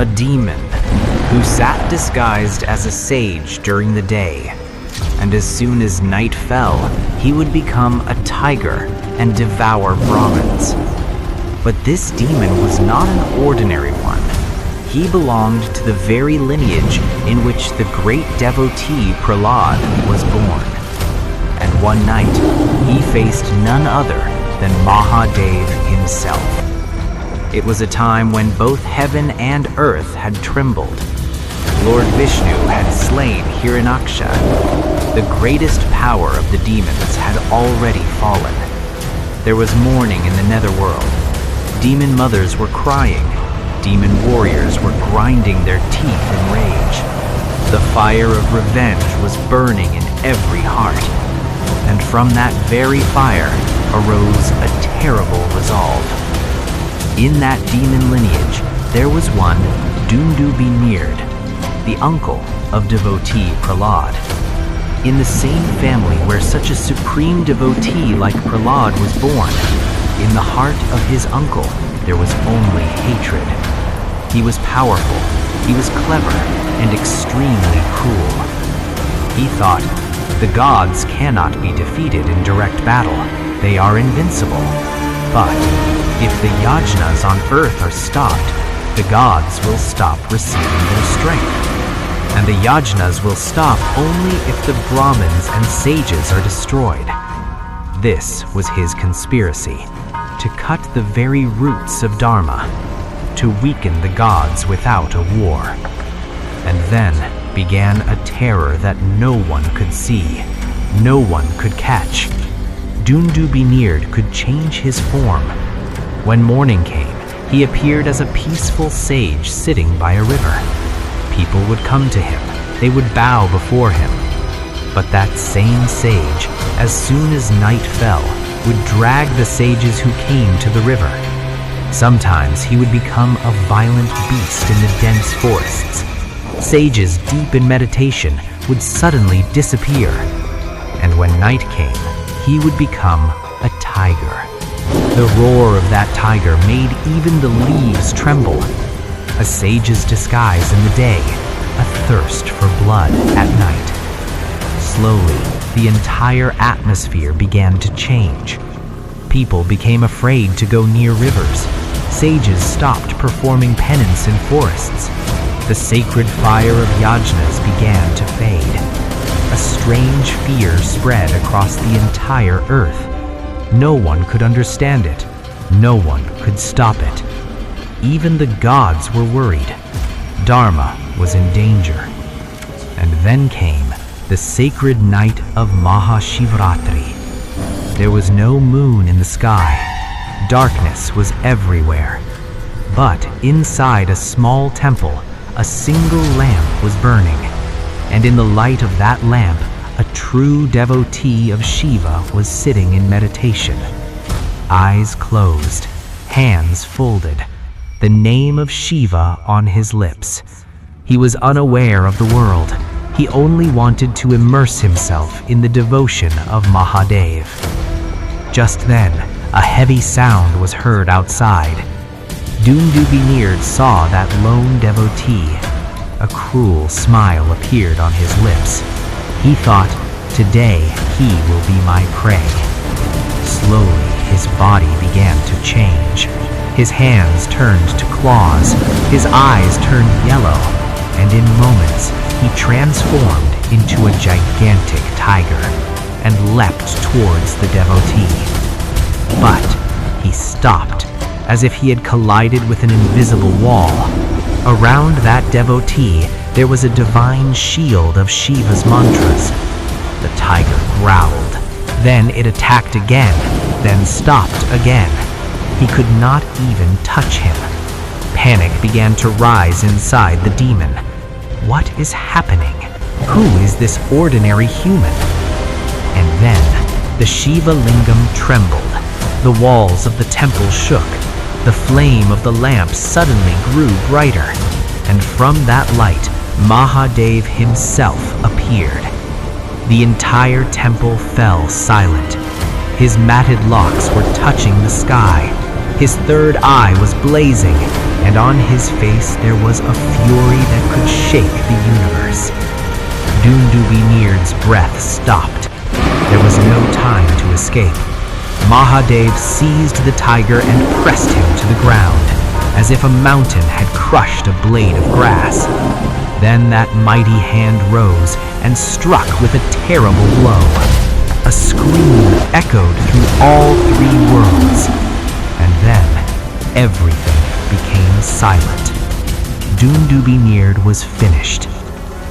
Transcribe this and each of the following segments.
a demon who sat disguised as a sage during the day, and as soon as night fell, he would become a tiger and devour Brahmins. But this demon was not an ordinary one. He belonged to the very lineage in which the great devotee Prahlad was born. And one night, he faced none other than Mahadev himself. It was a time when both heaven and earth had trembled. Lord Vishnu had slain Hiranyaksha. The greatest power of the demons had already fallen. There was mourning in the netherworld. Demon mothers were crying. Demon warriors were grinding their teeth in rage. The fire of revenge was burning in every heart. And from that very fire arose a terrible resolve. In that demon lineage, there was one Dundubhinirda, the uncle of devotee Prahlad. In the same family where such a supreme devotee like Prahlad was born, in the heart of his uncle there was only hatred. He was powerful, he was clever, and extremely cruel. He thought, the gods cannot be defeated in direct battle. They are invincible. But if the yajnas on earth are stopped, the gods will stop receiving their strength. And the yajnas will stop only if the Brahmins and sages are destroyed. This was his conspiracy, to cut the very roots of Dharma, to weaken the gods without a war. And then began a terror that no one could see, no one could catch. Dundubhinirda could change his form. When morning came, he appeared as a peaceful sage sitting by a river. People would come to him, they would bow before him. But that same sage, as soon as night fell, would drag the sages who came to the river. Sometimes he would become a violent beast in the dense forests. Sages deep in meditation would suddenly disappear. And when night came, he would become a tiger. The roar of that tiger made even the leaves tremble. A sage's disguise in the day, a thirst for blood at night. Slowly, the entire atmosphere began to change. People became afraid to go near rivers. Sages stopped performing penance in forests. The sacred fire of yajnas began to fade. A strange fear spread across the entire earth. No one could understand it. No one could stop it. Even the gods were worried. Dharma was in danger. And then came the sacred night of Mahashivratri. There was no moon in the sky. Darkness was everywhere. But inside a small temple, a single lamp was burning. And in the light of that lamp, a true devotee of Shiva was sitting in meditation. Eyes closed, hands folded, the name of Shiva on his lips. He was unaware of the world. He only wanted to immerse himself in the devotion of Mahadev. Just then, a heavy sound was heard outside. Dundubhinirda saw that lone devotee. A cruel smile appeared on his lips. He thought, today he will be my prey. Slowly, his body began to change. His hands turned to claws, his eyes turned yellow, and in moments he transformed into a gigantic tiger and leapt towards the devotee. But he stopped, as if he had collided with an invisible wall. Around that devotee, there was a divine shield of Shiva's mantras. The tiger growled. Then it attacked again, then stopped again. He could not even touch him. Panic began to rise inside the demon. What is happening? Who is this ordinary human? And then the Shiva lingam trembled. The walls of the temple shook. The flame of the lamp suddenly grew brighter, and from that light, Mahadev himself appeared. The entire temple fell silent. His matted locks were touching the sky. His third eye was blazing. and on his face there was a fury that could shake the universe. Dundubhinird's breath stopped. There was no time to escape. Mahadev seized the tiger and pressed him to the ground, as if a mountain had crushed a blade of grass. Then that mighty hand rose and struck with a terrible blow. A scream echoed through all three worlds, and then everything became silent. Dundubhinirda was finished.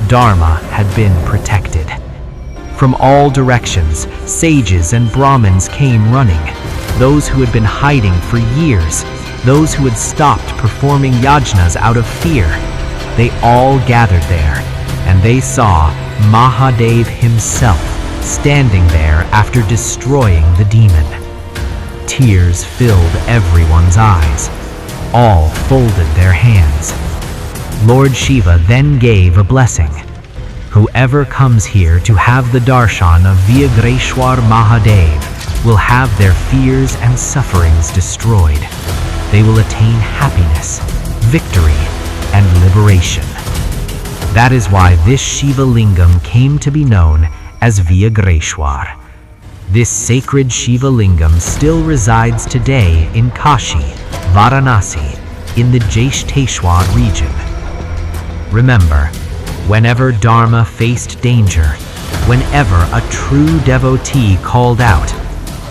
Dharma had been protected. From all directions, sages and Brahmins came running, those who had been hiding for years, those who had stopped performing yajnas out of fear. They all gathered there, and they saw Mahadev himself standing there after destroying the demon. Tears filled everyone's eyes. All folded their hands. Lord Shiva then gave a blessing. Whoever comes here to have the darshan of Vyaghreshwar Mahadev will have their fears and sufferings destroyed. They will attain happiness, victory, and liberation. That is why this Shiva Lingam came to be known as Vyaghreshwar. This sacred Shiva Lingam still resides today in Kashi, Varanasi, in the Jeshteshwar region. Remember, whenever Dharma faced danger, whenever a true devotee called out,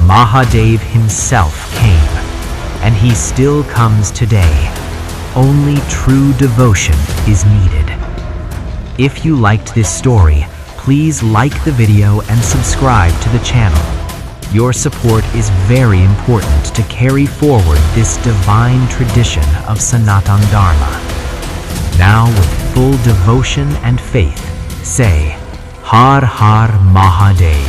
Mahadev himself came, and he still comes today. Only true devotion is needed. If you liked this story, please like the video and subscribe to the channel. Your support is very important to carry forward this divine tradition of Sanatan Dharma. Now, with full devotion and faith, say, Har Har Mahadev.